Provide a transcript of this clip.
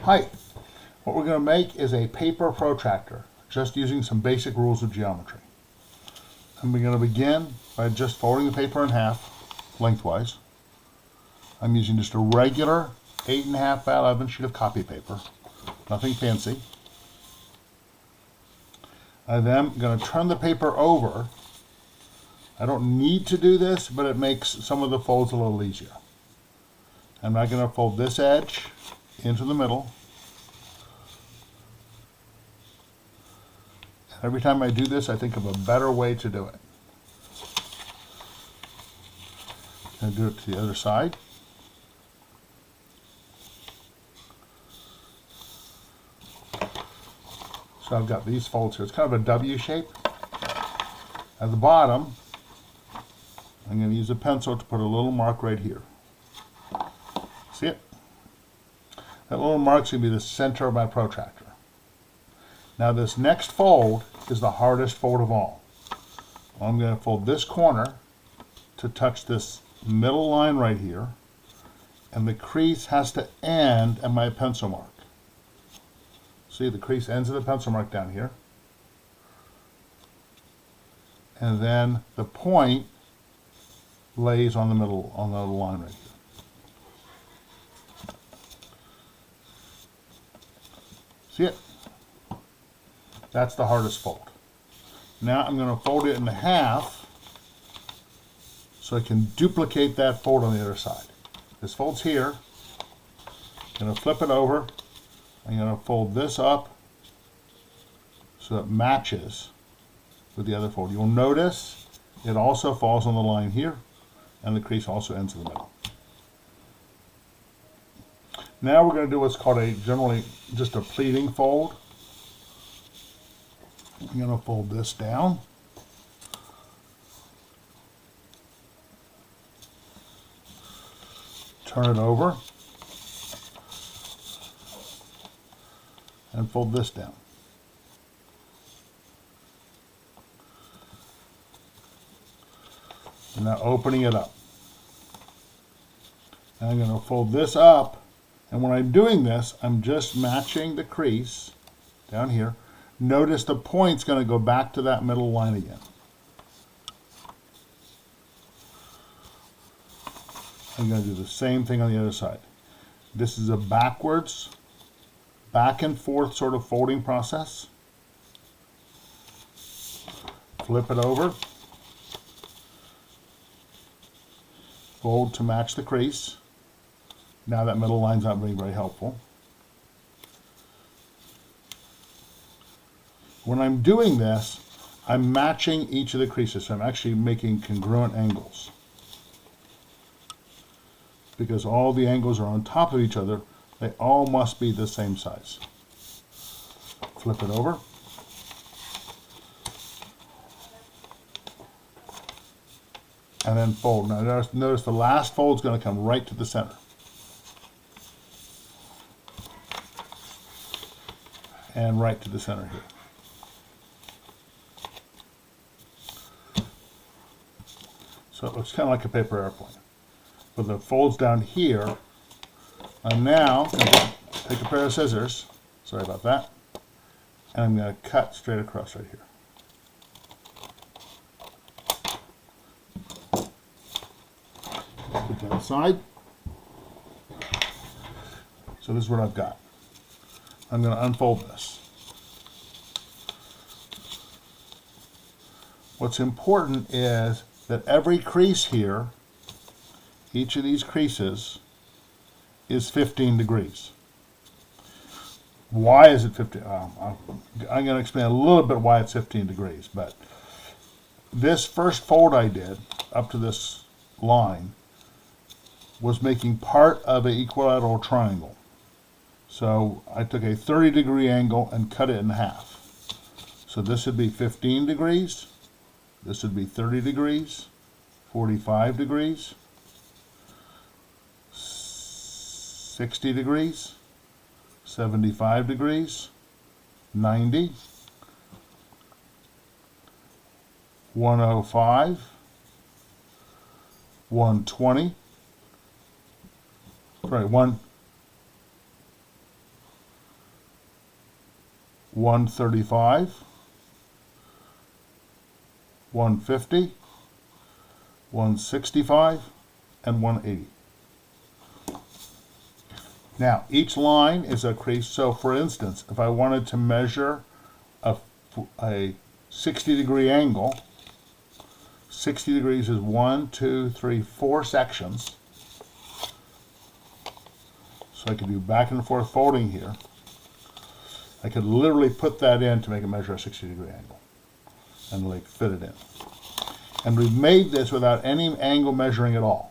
Hi, what we're going to make is a paper protractor, just using some basic rules of geometry. And we're going to begin by just folding the paper in half, lengthwise. I'm using just a regular 8.5 by 11 sheet of copy paper, nothing fancy. I'm then going to turn the paper over. I don't need to do this, but it makes some of the folds a little easier. I'm now going to fold this edge into the middle. Every time I do this, I think of a better way to do it. I'm going to do it to the other side. So I've got these folds here. It's kind of a W shape. At the bottom, I'm going to use a pencil to put a little mark right here. See it? That little mark's going to be the center of my protractor. Now this next fold is the hardest fold of all. I'm going to fold this corner to touch this middle line right here, and the crease has to end at my pencil mark. See, the crease ends at the pencil mark down here. And then the point lays on the middle, on the line right here. See it? That's the hardest fold. Now I'm going to fold it in half so I can duplicate that fold on the other side. This fold's here. I'm going to flip it over. I'm going to fold this up so it matches with the other fold. You'll notice it also falls on the line here, and the crease also ends in the middle. Now we're going to do what's called generally just a pleating fold. I'm going to fold this down. Turn it over. And fold this down. And now opening it up. Now I'm going to fold this up, and when I'm doing this, I'm just matching the crease down here. Notice the point's going to go back to that middle line again. I'm going to do the same thing on the other side. This is a backwards, back and forth sort of folding process. Flip it over. Fold to match the crease. Now that middle line's not being very helpful. When I'm doing this, I'm matching each of the creases, so I'm actually making congruent angles. Because all the angles are on top of each other, they all must be the same size. Flip it over. And then fold. Now notice the last fold is going to come right to the center. And right to the center here. So it looks kind of like a paper airplane. But the folds down here, I'm now going to take a pair of scissors, sorry about that, and I'm going to cut straight across right here. Put that aside. So this is what I've got. I'm going to unfold this. What's important is that every crease here, each of these creases, is 15 degrees. Why is it 15? I'm going to explain a little bit why it's 15 degrees, but this first fold I did up to this line was making part of an equilateral triangle. So I took a 30-degree angle and cut it in half. So this would be 15 degrees. This would be 30 degrees, 45 degrees, 60 degrees, 75 degrees, 90, 105, 120, right, 135, 150, 165, and 180. Now, each line is a crease. So, for instance, if I wanted to measure a 60-degree angle, 60 degrees is 1, 2, 3, 4 sections. So I could do back and forth folding here. I could literally put that in to make it measure a 60-degree angle and like fit it in. And we've made this without any angle measuring at all.